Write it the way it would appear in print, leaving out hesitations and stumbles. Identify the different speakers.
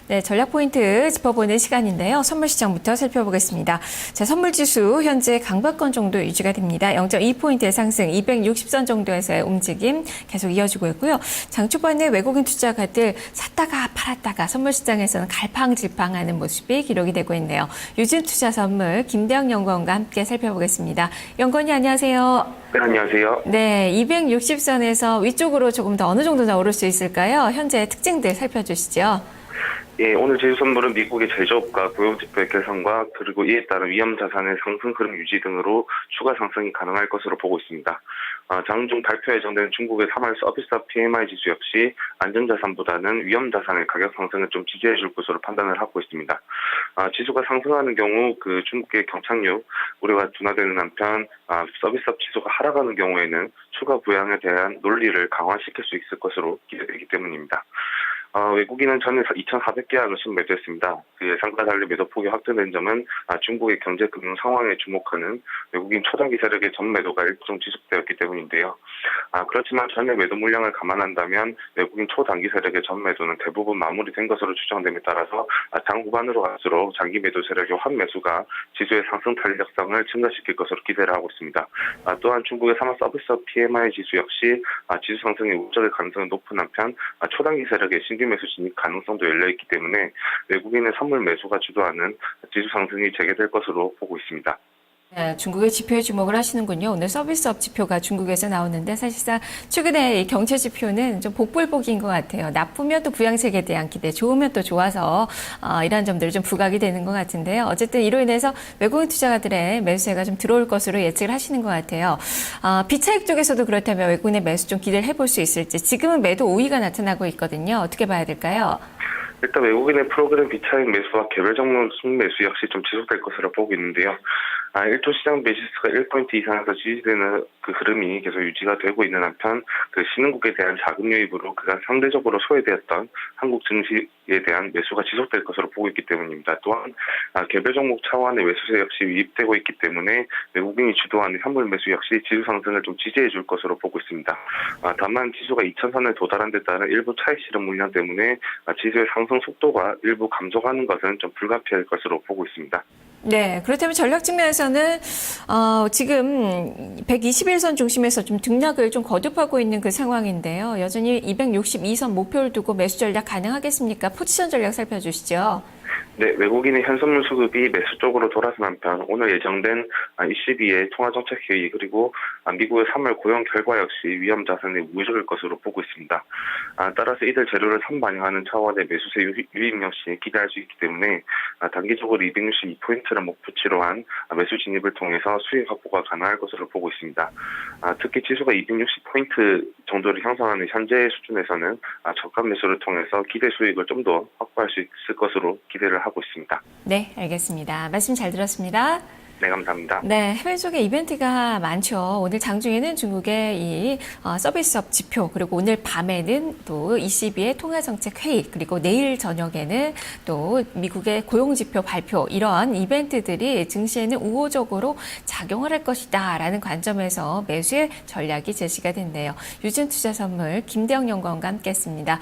Speaker 1: 네, 전략 포인트 짚어보는 시간인데요. 선물 시장부터 살펴보겠습니다. 자, 선물 지수 현재 강박권 정도 유지가 됩니다. 0.2포인트의 상승, 260선 정도에서의 움직임 계속 이어지고 있고요. 장 초반에 외국인 투자가들 샀다가 팔았다가 선물 시장에서는 갈팡질팡하는 모습이 기록이 되고 있네요. 유진투자 선물 김대영 연구원과 함께 살펴보겠습니다. 연구원님 안녕하세요.
Speaker 2: 네, 안녕하세요.
Speaker 1: 네, 260선에서 위쪽으로 조금 더 어느 정도 더 오를 수 있을까요? 현재 특징들 살펴주시죠.
Speaker 2: 예, 오늘 제주 선물은 미국의 제조업과 고용지표의 개선과 그리고 이에 따른 위험자산의 상승 흐름 유지 등으로 추가 상승이 가능할 것으로 보고 있습니다. 장중 발표 예정된 중국의 3월 서비스업 PMI 지수 역시 안전자산보다는 위험자산의 가격 상승을 좀 지지해 줄 것으로 판단을 하고 있습니다. 지수가 상승하는 경우 그 중국의 경착륙 우려가 둔화되는 한편 서비스업 지수가 하락하는 경우에는 추가 부양에 대한 논리를 강화시킬 수 있을 것으로 기대되기 때문입니다. 외국인은 전에 2,400계약을 순매도했습니다. 그 예상과 달리 매도폭이 확대된 점은 중국의 경제 금융 상황에 주목하는 외국인 초단기 세력의 전매도가 일정 지속되었기 때문인데요. 그렇지만 전일 매도 물량을 감안한다면 외국인 초단기 세력의 전매도는 대부분 마무리된 것으로 추정됨에 따라서 장 후반으로 갈수록 장기 매도 세력의 환매수가 지수의 상승 탄력성을 증가시킬 것으로 기대를 하고 있습니다. 또한 중국의 3월 서비스업 PMI 지수 역시 지수 상승의 우적의 가능성이 높은 한편 초단기 세력의 신규 매수 진입 가능성도 열려있기 때문에 외국인의 선물 매수가 주도하는 지수 상승이 재개될 것으로 보고 있습니다.
Speaker 1: 네, 중국의 지표에 주목을 하시는군요. 오늘 서비스업 지표가 중국에서 나오는데 사실상 최근에 이 경제 지표는 좀 복불복인 것 같아요. 나쁘면 또 부양책에 대한 기대, 좋으면 또 좋아서 이러한 점들이 좀 부각이 되는 것 같은데요. 어쨌든 이로 인해서 외국인 투자가들의 매수세가 좀 들어올 것으로 예측을 하시는 것 같아요. 비차익 쪽에서도 그렇다면 외국인의 매수 좀 기대를 해볼 수 있을지 지금은 매도 우위가 나타나고 있거든요. 어떻게 봐야 될까요?
Speaker 2: 일단 외국인의 프로그램 비차익 매수와 개별 종목 순매수 역시 좀 지속될 것으로 보고 있는데요. 1조 시장 베이시스가 1포인트 이상에서 지지되는 그 흐름이 계속 유지가 되고 있는 한편 그 신흥국에 대한 자금 유입으로 그간 상대적으로 소외되었던 한국 증시에 대한 매수가 지속될 것으로 보고 있기 때문입니다. 또한 개별 종목 차원의 매수세 역시 유입되고 있기 때문에 외국인이 주도하는 현물 매수 역시 지수 상승을 좀 지지해 줄 것으로 보고 있습니다. 다만 지수가 2,000선에 도달한 데 따른 일부 차익 실현 물량 때문에 지수의 상승 속도가 일부 감소하는 것은 좀 불가피할 것으로 보고 있습니다.
Speaker 1: 네, 그렇다면 전략 측면에서는 지금 121선 중심에서 좀 등락을 좀 거듭하고 있는 그 상황인데요. 여전히 262선 목표를 두고 매수 전략 가능하겠습니까? 포지션 전략 살펴주시죠.
Speaker 2: 네, 외국인의 현선물 수급이 매수 쪽으로 돌아선 한편 오늘 예정된 ECB의 통화정책회의 그리고 미국의 3월 고용 결과 역시 위험 자산의 우위적일 것으로 보고 있습니다. 따라서 이들 재료를 선반영하는 차원의 매수세 유입 역시 기대할 수 있기 때문에 단기적으로 262포인트를 목표치로 한 매수 진입을 통해서 수익 확보가 가능할 것으로 보고 있습니다. 특히 지수가 260포인트 정도를 형성하는 현재 수준에서는 저가 매수를 통해서 기대 수익을 좀 더 확보할 수 있을 것으로 기대를 하고 있습니다.
Speaker 1: 네, 알겠습니다. 말씀 잘 들었습니다.
Speaker 2: 네, 감사합니다.
Speaker 1: 네, 해외 쪽에 이벤트가 많죠. 오늘 장중에는 중국의 이 서비스업 지표, 그리고 오늘 밤에는 또 ECB의 통화정책 회의, 그리고 내일 저녁에는 또 미국의 고용지표 발표, 이런 이벤트들이 증시에는 우호적으로 작용을 할 것이다라는 관점에서 매수의 전략이 제시가 됐네요. 유진투자선물 김대영 연구원과 함께했습니다.